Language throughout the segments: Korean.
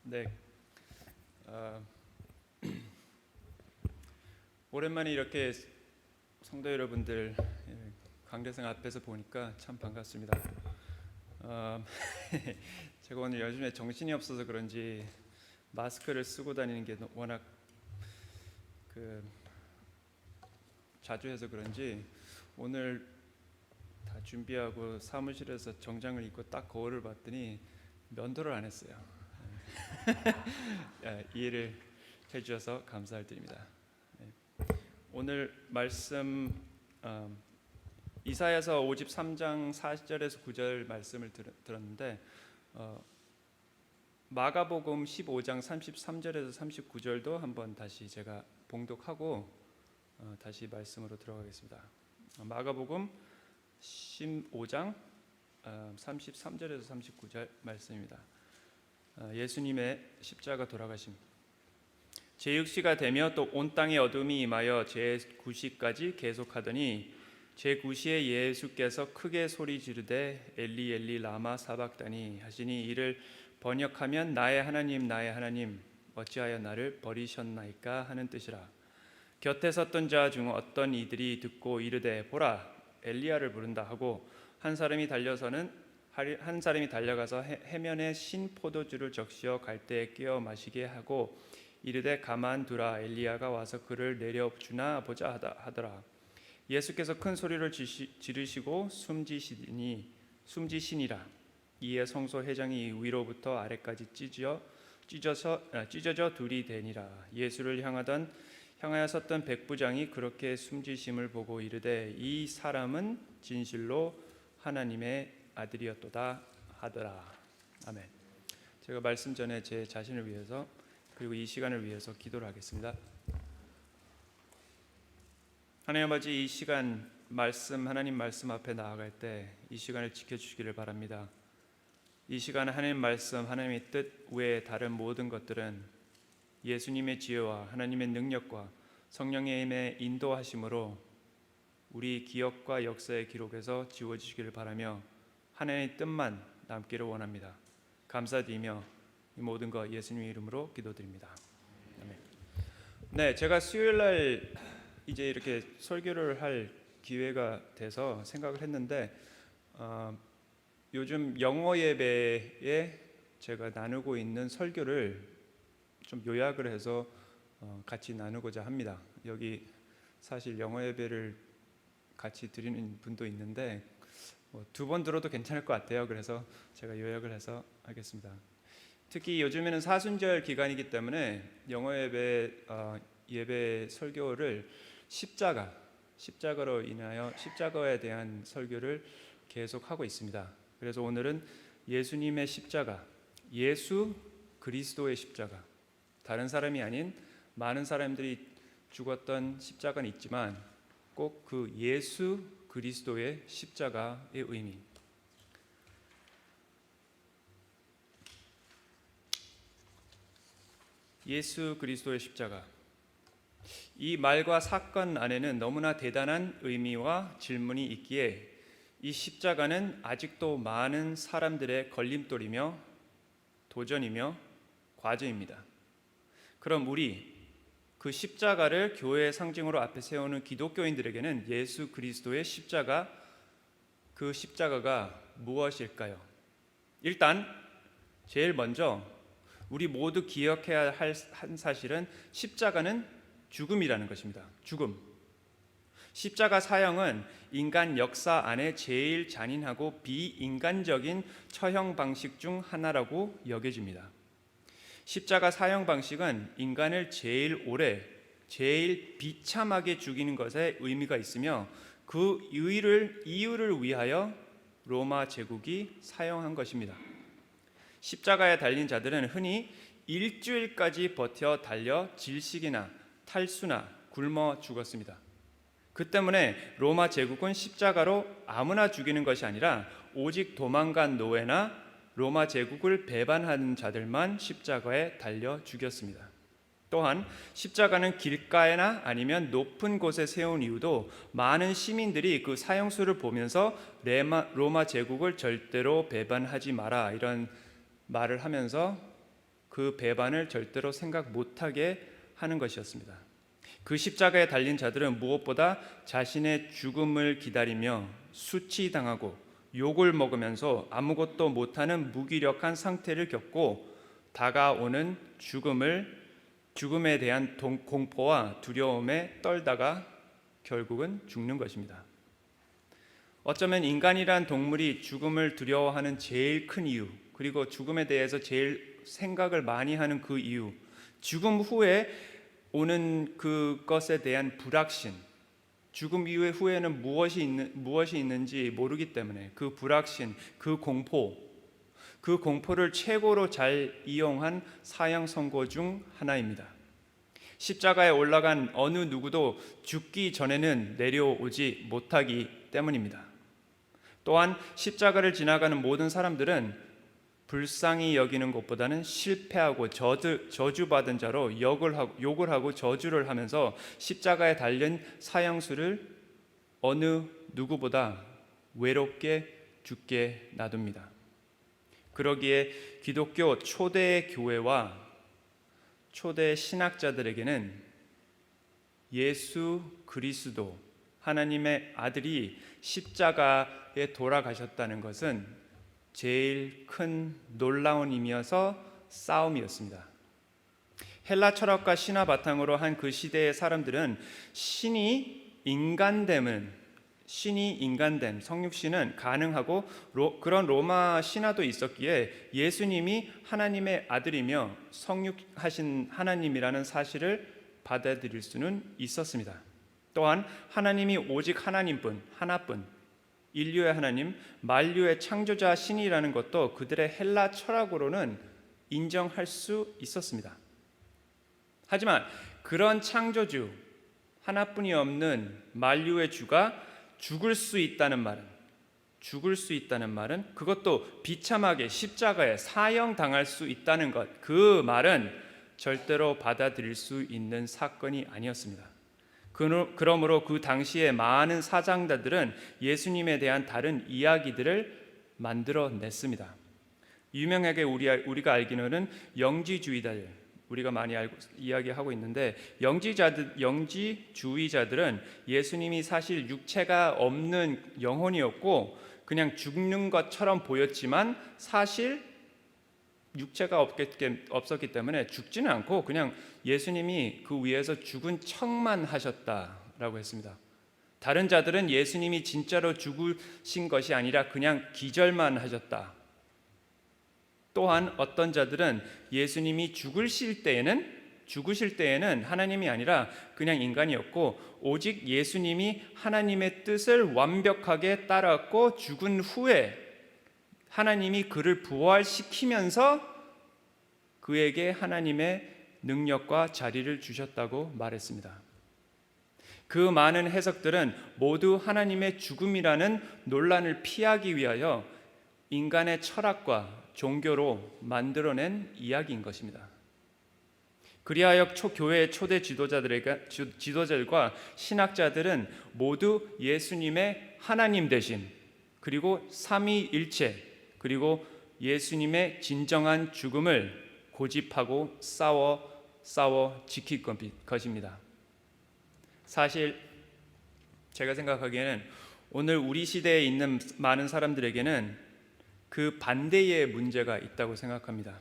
네, 어, 오랜만에 이렇게 성도 여러분들 강대상 앞에서 보니까 참 반갑습니다. 어, 제가 오늘 요즘에 정신이 없어서 그런지 마스크를 쓰고 다니는 게 워낙 자주 해서 그런지 오늘 다 준비하고 사무실에서 정장을 입고 딱 거울을 봤더니 면도를 안 했어요. 이해를 해주셔서 감사드립니다. 오늘 말씀 이사야서 53장 40절에서 9절 말씀을 들었는데 마가복음 15장 33절에서 39절도 한번 다시 제가 봉독하고 다시 말씀으로 들어가겠습니다. 마가복음 15장 33절에서 39절 말씀입니다. 예수님의 십자가 돌아가심. 제6시가 되며 또 온 땅에 어둠이 임하여 제9시까지 계속하더니 제9시에 예수께서 크게 소리 지르되 엘리 엘리 라마 사박다니 하시니 이를 번역하면 나의 하나님 나의 하나님 어찌하여 나를 버리셨나이까 하는 뜻이라. 곁에 섰던 자 중 어떤 이들이 듣고 이르되 보라 엘리야를 부른다 하고 한 사람이 달려가서 해면에 신 포도주를 적시어 갈대에 끼어 마시게 하고 이르되 가만두라 엘리야가 와서 그를 내려주나 보자 하더라. 예수께서 큰 소리를 지르시고 숨지시니라. 이에 성소 회장이 위로부터 아래까지 찢어져 둘이 되니라. 예수를 향하여 섰던 백부장이 그렇게 숨지심을 보고 이르되 이 사람은 진실로 하나님의 아들이었도다 하더라. 아멘. 제가 말씀 전에 제 자신을 위해서 그리고 이 시간을 위해서 기도를 하겠습니다. 하나님 아버지, 이 시간 하나님 말씀 앞에 나아갈 때 이 시간을 지켜주시기를 바랍니다. 이 시간 하나님 말씀, 하나님의 뜻 외에 다른 모든 것들은 예수님의 지혜와 하나님의 능력과 성령의 힘의 인도하심으로 우리 기억과 역사의 기록에서 지워지시기를 바라며 하나님의 뜻만 남기를 원합니다. 감사드리며 이 모든 것 예수님의 이름으로 기도드립니다. 아멘. 네, 제가 수요일날 이제 이렇게 설교를 할 기회가 돼서 생각을 했는데 요즘 영어 예배에 제가 나누고 있는 설교를 좀 요약을 해서 같이 나누고자 합니다. 여기 사실 영어 예배를 같이 드리는 분도 있는데 두 번 들어도 괜찮을 것 같아요. 그래서 제가 요약을 해서 하겠습니다. 특히 요즘에는 사순절 기간이기 때문에 영어 예배 설교를 십자가로 인하여 십자가에 대한 설교를 계속 하고 있습니다. 그래서 오늘은 예수님의 십자가, 예수 그리스도의 십자가, 다른 사람이 아닌 많은 사람들이 죽었던 십자가는 있지만 꼭 그 예수 그리스도의 십자가의 의미. 예수 그리스도의 십자가. 이 말과 사건 안에는 너무나 대단한 의미와 질문이 있기에 이 십자가는 아직도 많은 사람들의 걸림돌이며 도전이며 과제입니다. 그럼 우리 그 십자가를 교회의 상징으로 앞에 세우는 기독교인들에게는 예수 그리스도의 십자가, 그 십자가가 무엇일까요? 일단 제일 먼저 우리 모두 기억해야 할 한 사실은 십자가는 죽음이라는 것입니다. 죽음. 십자가 사형은 인간 역사 안에 제일 잔인하고 비인간적인 처형 방식 중 하나라고 여겨집니다. 십자가 사형 방식은 인간을 제일 오래, 제일 비참하게 죽이는 것에 의미가 있으며 그 이유를 위하여 로마 제국이 사용한 것입니다. 십자가에 달린 자들은 흔히 일주일까지 버텨 달려 질식이나 탈수나 굶어 죽었습니다. 그 때문에 로마 제국은 십자가로 아무나 죽이는 것이 아니라 오직 도망간 노예나 로마 제국을 배반하는 자들만 십자가에 달려 죽였습니다. 또한 십자가는 길가에나 아니면 높은 곳에 세운 이유도 많은 시민들이 그 사형수를 보면서 로마 제국을 절대로 배반하지 마라 이런 말을 하면서 그 배반을 절대로 생각 못하게 하는 것이었습니다. 그 십자가에 달린 자들은 무엇보다 자신의 죽음을 기다리며 수치당하고 욕을 먹으면서 아무것도 못하는 무기력한 상태를 겪고 다가오는 죽음에 대한 공포와 두려움에 떨다가 결국은 죽는 것입니다. 어쩌면 인간이란 동물이 죽음을 두려워하는 제일 큰 이유, 그리고 죽음에 대해서 제일 생각을 많이 하는 그 이유, 죽음 후에 오는 그것에 대한 불확신, 죽음 이후의 후에는 무엇이 있는지 모르기 때문에 그 불확신, 그 공포를 최고로 잘 이용한 사형 선고 중 하나입니다. 십자가에 올라간 어느 누구도 죽기 전에는 내려오지 못하기 때문입니다. 또한 십자가를 지나가는 모든 사람들은 불쌍히 여기는 것보다는 실패하고 저주받은 자로 욕을 하고 저주를 하면서 십자가에 달린 사형수를 어느 누구보다 외롭게 죽게 놔둡니다. 그러기에 기독교 초대 교회와 초대 신학자들에게는 예수 그리스도 하나님의 아들이 십자가에 돌아가셨다는 것은 제일 큰 놀라운 의미여서 싸움이었습니다. 헬라 철학과 신화 바탕으로 한 그 시대의 사람들은 신이 인간됨, 성육신은 가능하고 그런 로마 신화도 있었기에 예수님이 하나님의 아들이며 성육하신 하나님이라는 사실을 받아들일 수는 있었습니다. 또한 하나님이 오직 하나뿐, 인류의 하나님, 만류의 창조자 신이라는 것도 그들의 헬라 철학으로는 인정할 수 있었습니다. 하지만 그런 창조주, 하나뿐이 없는 만류의 주가 죽을 수 있다는 말은 그것도 비참하게 십자가에 사형당할 수 있다는 것, 그 말은 절대로 받아들일 수 있는 사건이 아니었습니다. 그러므로 그 당시에 많은 사상가들은 예수님에 대한 다른 이야기들을 만들어냈습니다. 유명하게 우리가 알기로는 영지주의자들, 우리가 많이 이야기하고 있는데 영지주의자들은 예수님이 사실 육체가 없는 영혼이었고 그냥 죽는 것처럼 보였지만 사실 육체가 없었기 때문에 죽지는 않고 그냥 예수님이 그 위에서 죽은 척만 하셨다라고 했습니다. 다른 자들은 예수님이 진짜로 죽으신 것이 아니라 그냥 기절만 하셨다. 또한 어떤 자들은 예수님이 죽으실 때에는 하나님이 아니라 그냥 인간이었고 오직 예수님이 하나님의 뜻을 완벽하게 따랐고 죽은 후에 하나님이 그를 부활시키면서 그에게 하나님의 능력과 자리를 주셨다고 말했습니다. 그 많은 해석들은 모두 하나님의 죽음이라는 논란을 피하기 위하여 인간의 철학과 종교로 만들어낸 이야기인 것입니다. 그리하여 교회의 초대 지도자들과 신학자들은 모두 예수님의 하나님 되심, 그리고 삼위일체, 그리고 예수님의 진정한 죽음을 고집하고 싸워 지킬 것입니다. 사실 제가 생각하기에는 오늘 우리 시대에 있는 많은 사람들에게는 그 반대의 문제가 있다고 생각합니다.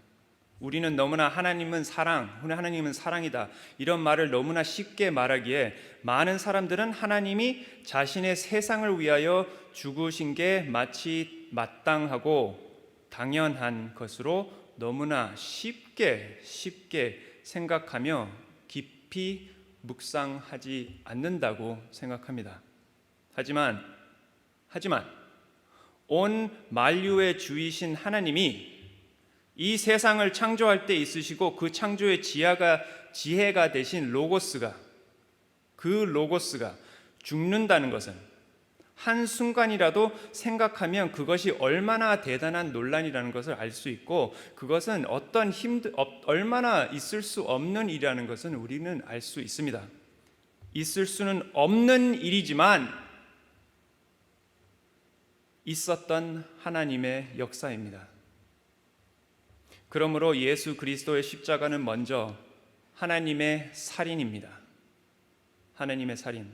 우리는 너무나 하나님은 사랑이다 이런 말을 너무나 쉽게 말하기에 많은 사람들은 하나님이 자신의 세상을 위하여 죽으신 게 마치 마땅하고 당연한 것으로 너무나 쉽게 생각하며 깊이 묵상하지 않는다고 생각합니다. 하지만 온 만유의 주이신 하나님이 이 세상을 창조할 때 있으시고 그 창조의 지혜가 되신 로고스가 죽는다는 것은 한순간이라도 생각하면 그것이 얼마나 대단한 논란이라는 것을 알 수 있고 그것은 얼마나 있을 수 없는 일이라는 것은 우리는 알 수 있습니다. 있을 수는 없는 일이지만 있었던 하나님의 역사입니다. 그러므로 예수 그리스도의 십자가는 먼저 하나님의 살인입니다. 하나님의 살인.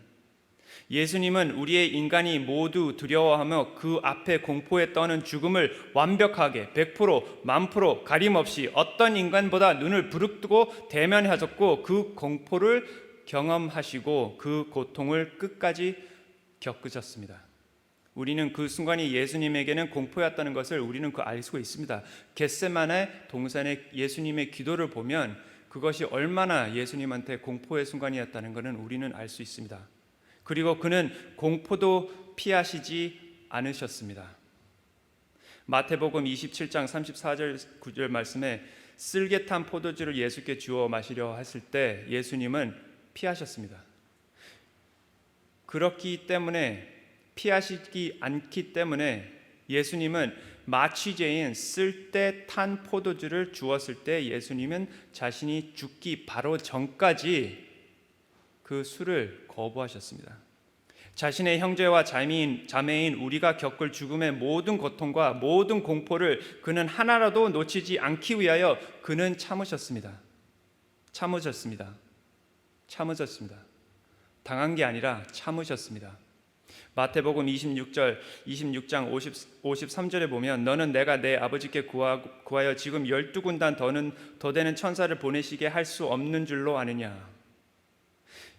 예수님은 우리의 인간이 모두 두려워하며 그 앞에 공포에 떠는 죽음을 완벽하게 100%, 1000% 가림없이 어떤 인간보다 눈을 부릅뜨고 대면하셨고 그 공포를 경험하시고 그 고통을 끝까지 겪으셨습니다. 우리는 그 순간이 예수님에게는 공포였다는 것을 우리는 알 수가 있습니다. 겟세마네 동산의 예수님의 기도를 보면 그것이 얼마나 예수님한테 공포의 순간이었다는 것은 우리는 알 수 있습니다. 그리고 그는 공포도 피하시지 않으셨습니다. 마태복음 27장 34절 9절 말씀에 쓸개탄 포도주를 예수께 주어 마시려 했을 때 예수님은 피하셨습니다. 그렇기 때문에 피하시지 않기 때문에 예수님은 마취제인 쓸 때 탄 포도주를 주었을 때 예수님은 자신이 죽기 바로 전까지 그 술을 거부하셨습니다. 자신의 형제와 자매인 우리가 겪을 죽음의 모든 고통과 모든 공포를 그는 하나라도 놓치지 않기 위하여 그는 참으셨습니다. 당한 게 아니라 참으셨습니다. 마태복음 26장 53절에 보면 너는 내가 내 아버지께 구하여 지금 12군단 더 되는 천사를 보내시게 할 수 없는 줄로 아느냐.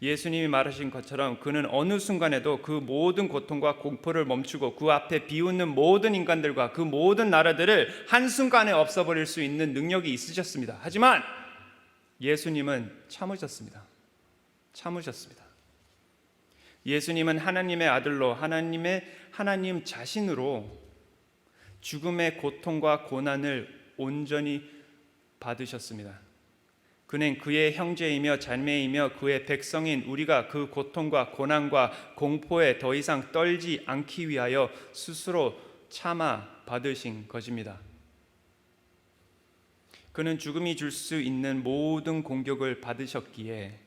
예수님이 말하신 것처럼 그는 어느 순간에도 그 모든 고통과 공포를 멈추고 그 앞에 비웃는 모든 인간들과 그 모든 나라들을 한순간에 없애버릴 수 있는 능력이 있으셨습니다. 하지만 예수님은 참으셨습니다. 예수님은 하나님의 아들로 하나님 자신으로 죽음의 고통과 고난을 온전히 받으셨습니다. 그는 그의 형제이며 자매이며 그의 백성인 우리가 그 고통과 고난과 공포에 더 이상 떨지 않기 위하여 스스로 참아 받으신 것입니다. 그는 죽음이 줄 수 있는 모든 공격을 받으셨기에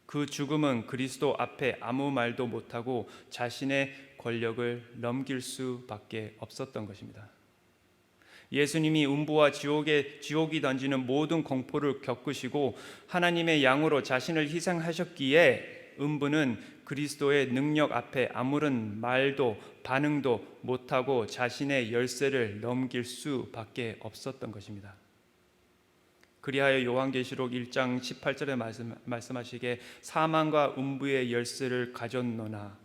그 죽음은 그리스도 앞에 아무 말도 못하고 자신의 권력을 넘길 수밖에 없었던 것입니다. 예수님이 음부와 지옥이 던지는 모든 공포를 겪으시고 하나님의 양으로 자신을 희생하셨기에 음부는 그리스도의 능력 앞에 아무런 말도 반응도 못하고 자신의 열쇠를 넘길 수밖에 없었던 것입니다. 그리하여 요한계시록 1장 18절에 말씀하시기에 사망과 음부의 열쇠를 가졌노라.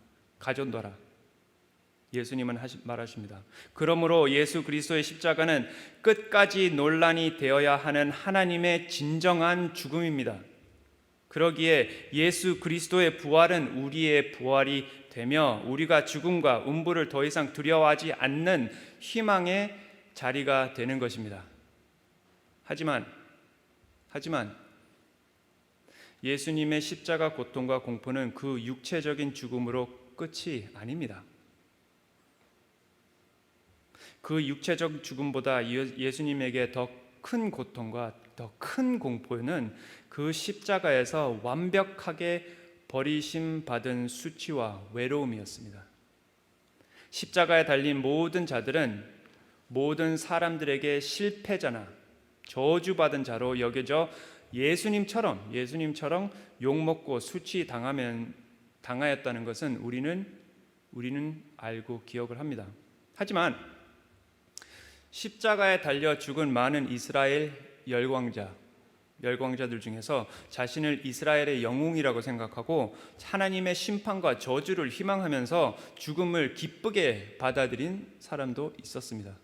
예수님은 말하십니다. 그러므로 예수 그리스도의 십자가는 끝까지 논란이 되어야 하는 하나님의 진정한 죽음입니다. 그러기에 예수 그리스도의 부활은 우리의 부활이 되며 우리가 죽음과 음부를 더 이상 두려워하지 않는 희망의 자리가 되는 것입니다. 하지만 예수님의 십자가 고통과 공포는 그 육체적인 죽음으로 끝이 아닙니다. 그 육체적 죽음보다 예수님에게 더 큰 고통과 더 큰 공포는 그 십자가에서 완벽하게 버리심 받은 수치와 외로움이었습니다. 십자가에 달린 모든 자들은 모든 사람들에게 실패자나 저주받은 자로 여겨져 예수님처럼 욕먹고 수치 당하였다는 것은 우리는 알고 기억을 합니다. 하지만 십자가에 달려 죽은 많은 이스라엘 열광자들 중에서 자신을 이스라엘의 영웅이라고 생각하고 하나님의 심판과 저주를 희망하면서 죽음을 기쁘게 받아들인 사람도 있었습니다.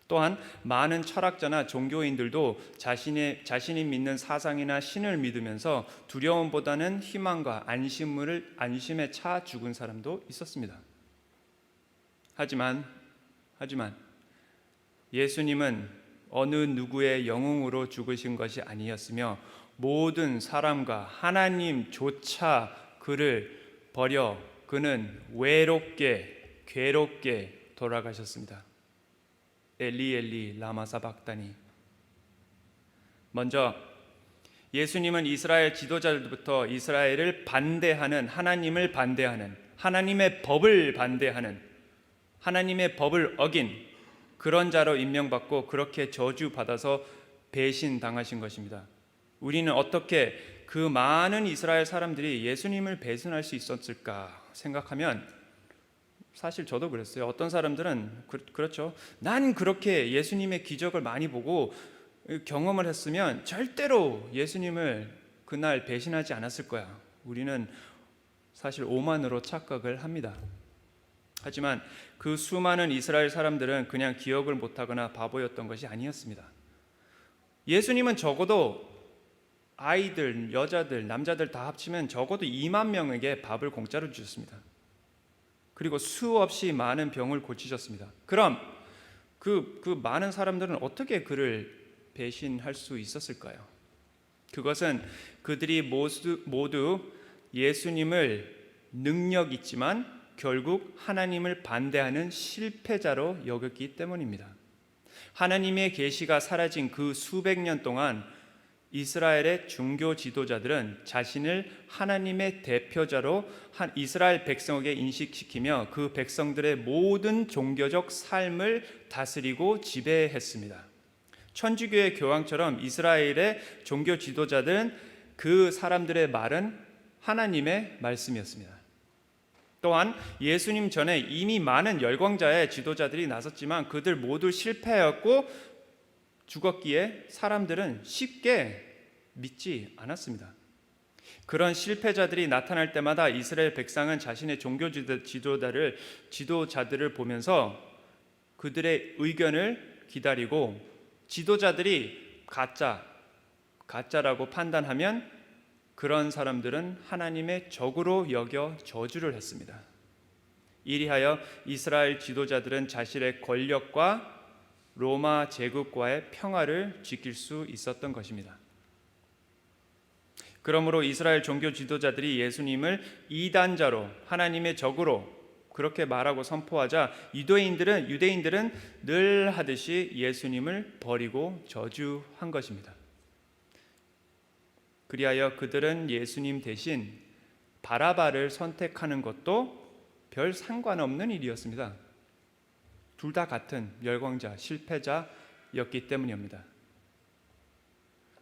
또한 많은 철학자나 종교인들도 자신이 믿는 사상이나 신을 믿으면서 두려움보다는 희망과 안심에 차 죽은 사람도 있었습니다. 하지만 예수님은 어느 누구의 영웅으로 죽으신 것이 아니었으며 모든 사람과 하나님조차 그를 버려 그는 외롭게 괴롭게 돌아가셨습니다. 엘리 엘리 라마 사박다니. 먼저 예수님은 이스라엘 지도자들부터 이스라엘을 반대하는 하나님을 반대하는 하나님의 법을 반대하는 하나님의 법을 어긴 그런 자로 임명받고 그렇게 저주받아서 배신당하신 것입니다. 우리는 어떻게 그 많은 이스라엘 사람들이 예수님을 배신할 수 있었을까 생각하면 사실 저도 그랬어요. 어떤 사람들은 그렇죠. 난 그렇게 예수님의 기적을 많이 보고 경험을 했으면 절대로 예수님을 그날 배신하지 않았을 거야. 우리는 사실 오만으로 착각을 합니다. 하지만 그 수많은 이스라엘 사람들은 그냥 기억을 못하거나 바보였던 것이 아니었습니다. 예수님은 적어도 아이들, 여자들, 남자들 다 합치면 적어도 2만 명에게 밥을 공짜로 주셨습니다. 그리고 수없이 많은 병을 고치셨습니다. 그럼 그 많은 사람들은 어떻게 그를 배신할 수 있었을까요? 그것은 그들이 모두 예수님을 능력 있지만 결국 하나님을 반대하는 실패자로 여겼기 때문입니다. 하나님의 계시가 사라진 그 수백 년 동안 이스라엘의 종교 지도자들은 자신을 하나님의 대표자로 이스라엘 백성에게 인식시키며 그 백성들의 모든 종교적 삶을 다스리고 지배했습니다. 천주교의 교황처럼 이스라엘의 종교 지도자들은 그 사람들의 말은 하나님의 말씀이었습니다. 또한 예수님 전에 이미 많은 열광자의 지도자들이 나섰지만 그들 모두 실패하였고 죽었기에 사람들은 쉽게 믿지 않았습니다. 그런 실패자들이 나타날 때마다 이스라엘 백성은 자신의 종교 지도자들을 보면서 그들의 의견을 기다리고 지도자들이 가짜라고 판단하면 그런 사람들은 하나님의 적으로 여겨 저주를 했습니다. 이리하여 이스라엘 지도자들은 자신의 권력과 로마 제국과의 평화를 지킬 수 있었던 것입니다. 그러므로 이스라엘 종교 지도자들이 예수님을 이단자로 하나님의 적으로 그렇게 말하고 선포하자 유대인들은 늘 하듯이 예수님을 버리고 저주한 것입니다. 그리하여 그들은 예수님 대신 바라바를 선택하는 것도 별 상관없는 일이었습니다. 둘 다 같은 열광자, 실패자였기 때문입니다.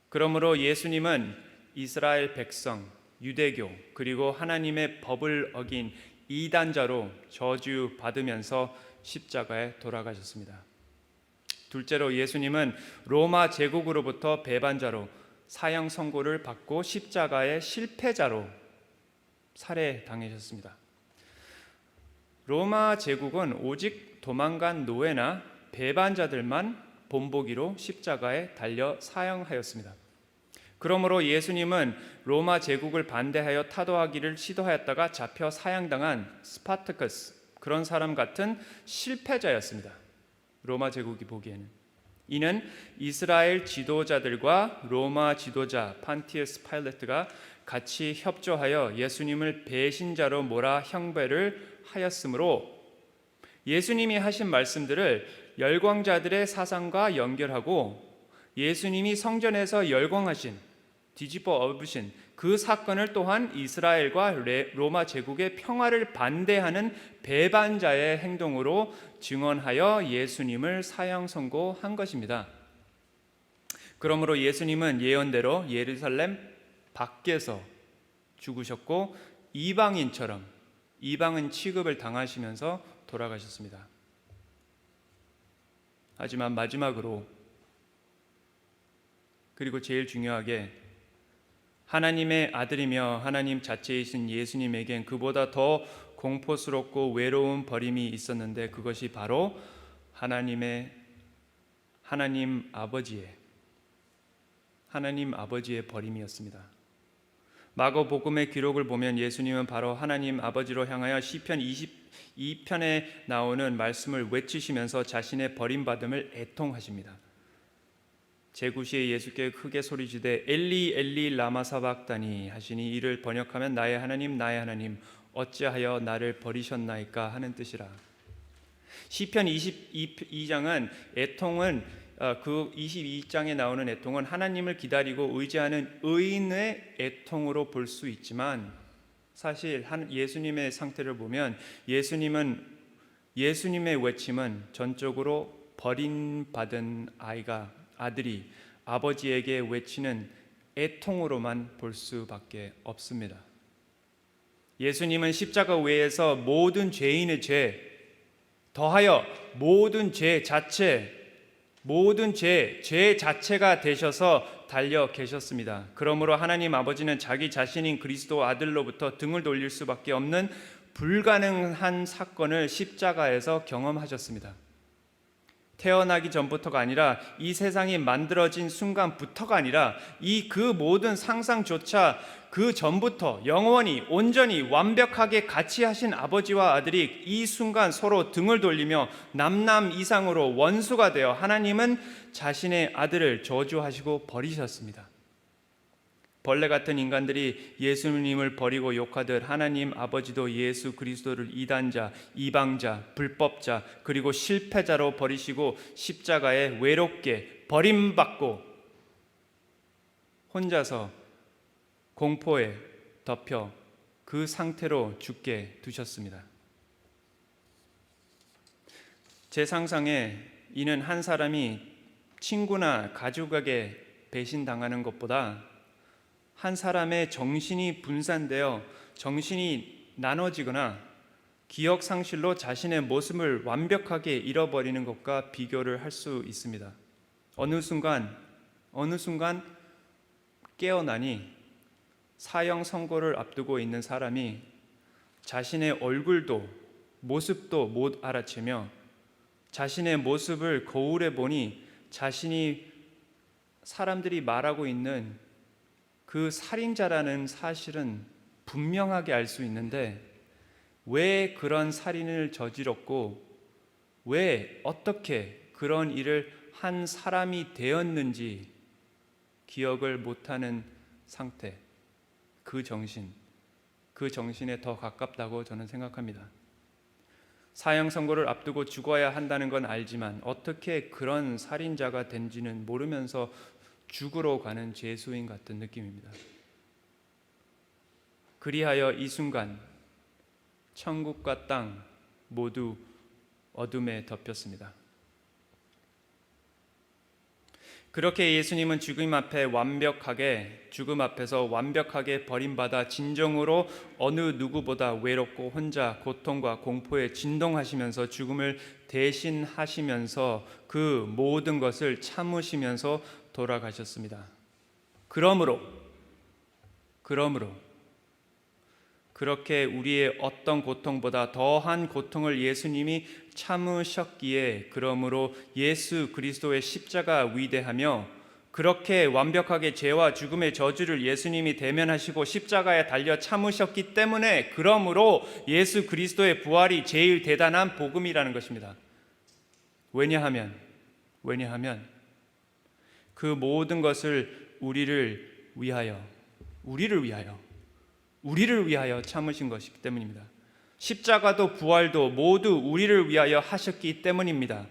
그러므로 예수님은 이스라엘 백성, 유대교, 그리고 하나님의 법을 어긴 이단자로 저주받으면서 십자가에 돌아가셨습니다. 둘째로 예수님은 로마 제국으로부터 배반자로 사형 선고를 받고 십자가의 실패자로 살해당하셨습니다. 로마 제국은 오직 도망간 노예나 배반자들만 본보기로 십자가에 달려 사형하였습니다. 그러므로 예수님은 로마 제국을 반대하여 타도하기를 시도하였다가 잡혀 사형당한 스파르타쿠스 그런 사람 같은 실패자였습니다. 로마 제국이 보기에는. 이는 이스라엘 지도자들과 로마 지도자 판티우스 파일레트가 같이 협조하여 예수님을 배신자로 몰아 형벌을 하였으므로 예수님이 하신 말씀들을 열광자들의 사상과 연결하고 예수님이 성전에서 열광하신 뒤집어 엎으신 그 사건을 또한 이스라엘과 로마 제국의 평화를 반대하는 배반자의 행동으로 증언하여 예수님을 사형 선고한 것입니다. 그러므로 예수님은 예언대로 예루살렘 밖에서 죽으셨고 이방인 취급을 당하시면서 돌아가셨습니다. 하지만 마지막으로 그리고 제일 중요하게 하나님의 아들이며 하나님 자체이신 예수님에겐 그보다 더 공포스럽고 외로운 버림이 있었는데 그것이 바로 하나님 아버지의 버림이었습니다. 마가복음의 기록을 보면 예수님은 바로 하나님 아버지로 향하여 시편 22편에 나오는 말씀을 외치시면서 자신의 버림받음을 애통하십니다. 제9시에 예수께 크게 소리지되 엘리 엘리 라마 사박다니 하시니 이를 번역하면 나의 하나님 어찌하여 나를 버리셨나이까 하는 뜻이라. 시편 22장은 애통은 그 22장에 나오는 애통은 하나님을 기다리고 의지하는 의인의 애통으로 볼 수 있지만 사실 예수님의 상태를 보면 예수님의 외침은 전적으로 버림받은 아들이 아버지에게 외치는 애통으로만 볼 수밖에 없습니다. 예수님은 십자가 외에서 모든 죄인의 죄, 더하여 모든 죄 자체가 되셔서 달려 계셨습니다. 그러므로 하나님 아버지는 자기 자신인 그리스도 아들로부터 등을 돌릴 수밖에 없는 불가능한 사건을 십자가에서 경험하셨습니다. 태어나기 전부터가 아니라 이 세상이 만들어진 순간부터가 아니라 그 모든 상상조차 그 전부터 영원히 온전히 완벽하게 같이 하신 아버지와 아들이 이 순간 서로 등을 돌리며 남남 이상으로 원수가 되어 하나님은 자신의 아들을 저주하시고 버리셨습니다. 벌레 같은 인간들이 예수님을 버리고 욕하듯 하나님 아버지도 예수 그리스도를 이단자, 이방자, 불법자, 그리고 실패자로 버리시고 십자가에 외롭게 버림받고 혼자서 공포에 덮여 그 상태로 죽게 두셨습니다. 제 상상에 이는 한 사람이 친구나 가족에게 배신당하는 것보다 한 사람의 정신이 분산되어 정신이 나눠지거나 기억 상실로 자신의 모습을 완벽하게 잃어버리는 것과 비교를 할 수 있습니다. 어느 순간 깨어나니 사형 선고를 앞두고 있는 사람이 자신의 얼굴도 모습도 못 알아채며 자신의 모습을 거울에 보니 자신이 사람들이 말하고 있는 그 살인자라는 사실은 분명하게 알 수 있는데 왜 그런 살인을 저질렀고 왜 어떻게 그런 일을 한 사람이 되었는지 기억을 못하는 상태, 그 정신에 더 가깝다고 저는 생각합니다. 사형 선고를 앞두고 죽어야 한다는 건 알지만 어떻게 그런 살인자가 된지는 모르면서 죽으러 가는 죄수인 같은 느낌입니다. 그리하여 이 순간 천국과 땅 모두 어둠에 덮였습니다. 그렇게 예수님은 죽음 앞에서 완벽하게 버림받아 진정으로 어느 누구보다 외롭고 혼자 고통과 공포에 진동하시면서 죽음을 대신하시면서 그 모든 것을 참으시면서 돌아가셨습니다. 그러므로 그렇게 우리의 어떤 고통보다 더한 고통을 예수님이 참으셨기에 그러므로 예수 그리스도의 십자가 위대하며 그렇게 완벽하게 죄와 죽음의 저주를 예수님이 대면하시고 십자가에 달려 참으셨기 때문에 그러므로 예수 그리스도의 부활이 제일 대단한 복음이라는 것입니다. 왜냐하면 그 모든 것을 우리를 위하여 참으신 것이기 때문입니다. 십자가도 부활도 모두 우리를 위하여 하셨기 때문입니다.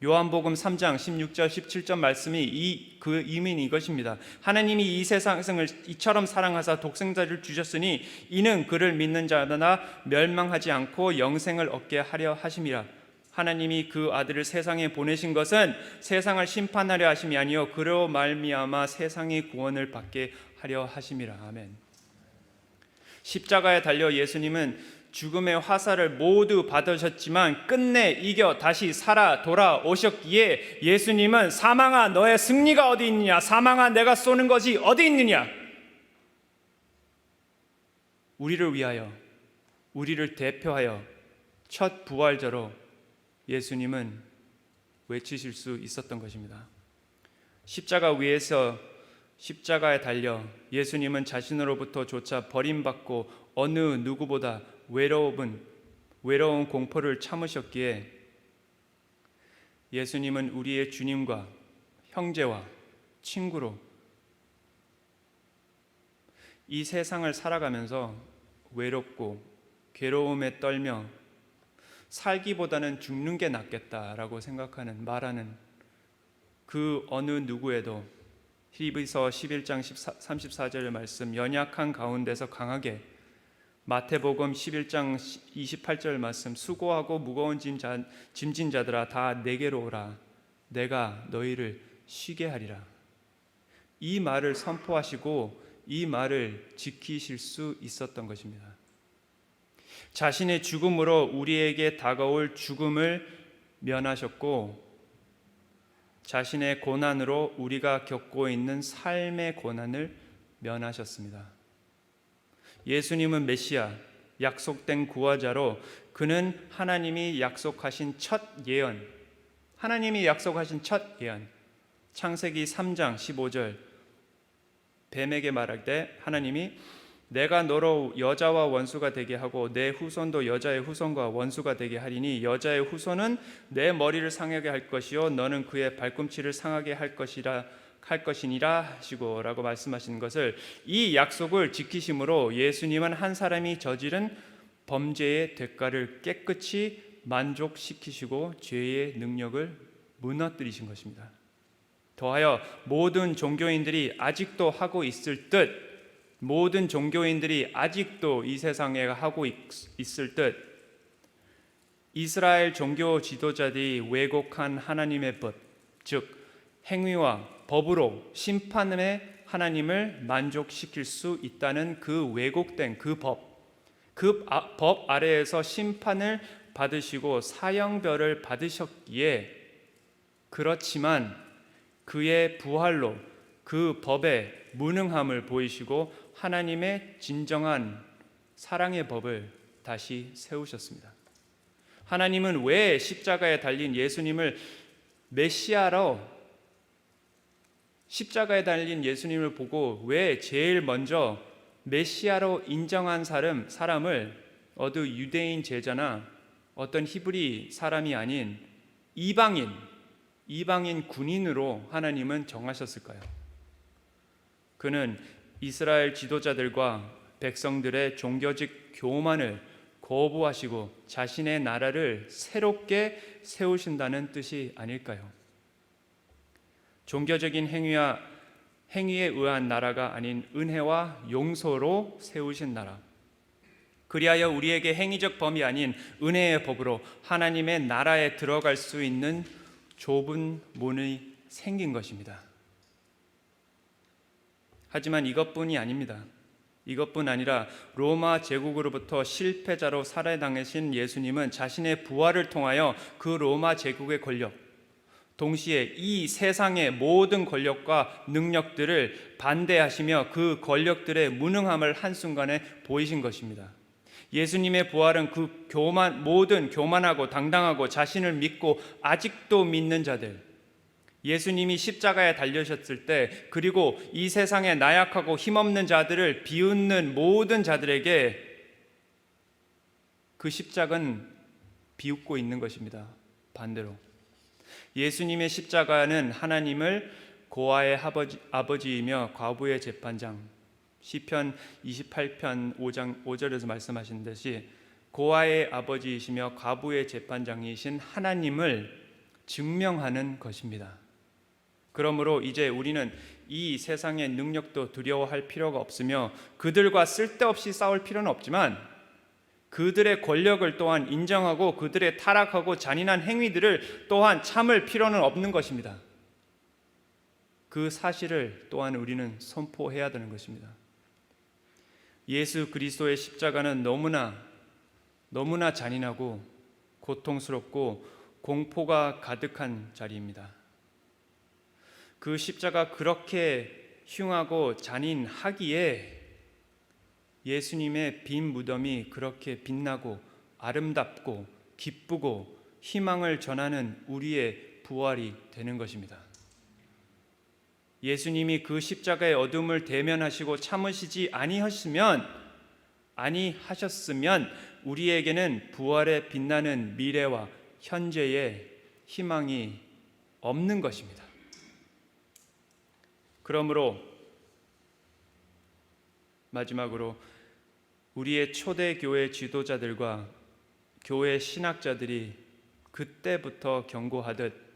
요한복음 3장 16절 17절 말씀이 그 의미는 이것입니다. 하나님이 이 세상을 이처럼 사랑하사 독생자를 주셨으니 이는 그를 믿는 자마다 멸망하지 않고 영생을 얻게 하려 하심이라. 하나님이 그 아들을 세상에 보내신 것은 세상을 심판하려 하심이 아니요 그로 말미암아 세상의 구원을 받게 하려 하심이라. 아멘. 십자가에 달려 예수님은 죽음의 화살을 모두 받으셨지만 끝내 이겨 다시 살아 돌아오셨기에 예수님은 사망아 너의 승리가 어디 있느냐, 사망아 내가 쏘는 것이 어디 있느냐, 우리를 위하여 우리를 대표하여 첫 부활자로 예수님은 외치실 수 있었던 것입니다. 십자가 위에서 십자가에 달려 예수님은 자신으로부터조차 버림받고 어느 누구보다 외로운 공포를 참으셨기에 예수님은 우리의 주님과 형제와 친구로 이 세상을 살아가면서 외롭고 괴로움에 떨며 살기보다는 죽는 게 낫겠다라고 말하는 그 어느 누구에도 히브리서 11장 34절의 말씀, 연약한 가운데서 강하게, 마태복음 11장 28절 말씀, 수고하고 무거운 짐진 자들아 다 내게로 오라 내가 너희를 쉬게 하리라. 이 말을 선포하시고 이 말을 지키실 수 있었던 것입니다. 자신의 죽음으로 우리에게 다가올 죽음을 면하셨고 자신의 고난으로 우리가 겪고 있는 삶의 고난을 면하셨습니다. 예수님은 메시아, 약속된 구원자로 그는 하나님이 약속하신 첫 예언, 창세기 3장 15절 뱀에게 말할 때 하나님이 내가 너로 여자와 원수가 되게 하고 내 후손도 여자의 후손과 원수가 되게 하리니 여자의 후손은 내 머리를 상하게 할 것이요 너는 그의 발꿈치를 상하게 할 것이니라 하시고 라고 말씀하시는 것을, 이 약속을 지키심으로 예수님은 한 사람이 저지른 범죄의 대가를 깨끗이 만족시키시고 죄의 능력을 무너뜨리신 것입니다. 더하여 모든 종교인들이 아직도 하고 있을 듯, 모든 종교인들이 아직도 이 세상에 하고 있을 듯 이스라엘 종교 지도자들이 왜곡한 하나님의 법, 즉 행위와 법으로 심판의 하나님을 만족시킬 수 있다는 그 왜곡된 그 법 아래에서 심판을 받으시고 사형별을 받으셨기에, 그렇지만 그의 부활로 그 법의 무능함을 보이시고 하나님의 진정한 사랑의 법을 다시 세우셨습니다. 하나님은 왜 십자가에 달린 예수님을 메시아로, 십자가에 달린 예수님을 보고 왜 제일 먼저 메시아로 인정한 사람을 어느 유대인 제자나 어떤 히브리 사람이 아닌 이방인 군인으로 하나님은 정하셨을까요? 그는 이스라엘 지도자들과 백성들의 종교적 교만을 거부하시고 자신의 나라를 새롭게 세우신다는 뜻이 아닐까요? 종교적인 행위에 의한 나라가 아닌 은혜와 용서로 세우신 나라, 그리하여 우리에게 행위적 법이 아닌 은혜의 법으로 하나님의 나라에 들어갈 수 있는 좁은 문이 생긴 것입니다. 하지만 이것뿐이 아닙니다. 이것뿐 아니라 로마 제국으로부터 실패자로 살해당하신 예수님은 자신의 부활을 통하여 그 로마 제국의 권력, 동시에 이 세상의 모든 권력과 능력들을 반대하시며 그 권력들의 무능함을 한순간에 보이신 것입니다. 예수님의 부활은 그 모든 교만하고 당당하고 자신을 믿고 아직도 믿는 자들, 예수님이 십자가에 달려셨을 때, 그리고 이 세상에 나약하고 힘없는 자들을 비웃는 모든 자들에게 그 십자가는 비웃고 있는 것입니다. 반대로 예수님의 십자가는 하나님을 고아의 아버지이며 과부의 재판장, 시편 28편 5장 5절에서 말씀하신 듯이 고아의 아버지이시며 과부의 재판장이신 하나님을 증명하는 것입니다. 그러므로 이제 우리는 이 세상의 능력도 두려워할 필요가 없으며 그들과 쓸데없이 싸울 필요는 없지만 그들의 권력을 또한 인정하고 그들의 타락하고 잔인한 행위들을 또한 참을 필요는 없는 것입니다. 그 사실을 또한 우리는 선포해야 되는 것입니다. 예수 그리스도의 십자가는 너무나 잔인하고 고통스럽고 공포가 가득한 자리입니다. 그 십자가 그렇게 흉하고 잔인하기에 예수님의 빈 무덤이 그렇게 빛나고 아름답고 기쁘고 희망을 전하는 우리의 부활이 되는 것입니다. 예수님이 그 십자가의 어둠을 대면하시고 참으시지 아니하셨으면 우리에게는 부활에 빛나는 미래와 현재의 희망이 없는 것입니다. 그러므로 마지막으로 우리의 초대교회 지도자들과 교회 신학자들이 그때부터 경고하듯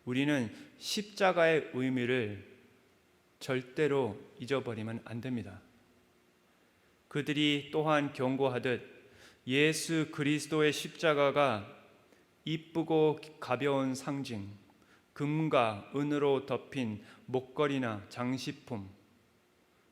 우리는 십자가의 의미를 절대로 잊어버리면 안 됩니다. 그들이 또한 경고하듯 예수 그리스도의 십자가가 이쁘고 가벼운 상징, 금과 은으로 덮인 목걸이나 장식품,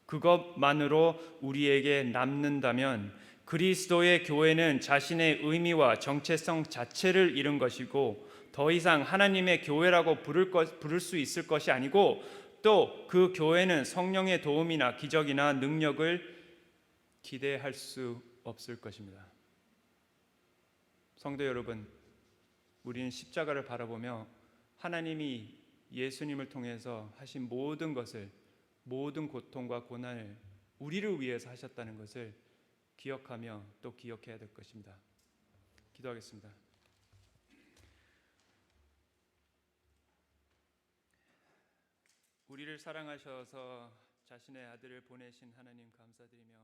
그것만으로 우리에게 남는다면 그리스도의 교회는 자신의 의미와 정체성 자체를 잃은 것이고 더 이상 하나님의 교회라고 부를 수 있을 것이 아니고, 또 그 교회는 성령의 도움이나 기적이나 능력을 기대할 수 없을 것입니다. 성도 여러분, 우리는 십자가를 바라보며 하나님이 예수님을 통해서 하신 모든 것을, 모든 고통과 고난을 우리를 위해서 하셨다는 것을 기억하며 또 기억해야 될 것입니다. 기도하겠습니다. 우리를 사랑하셔서 자신의 아들을 보내신 하나님 감사드리며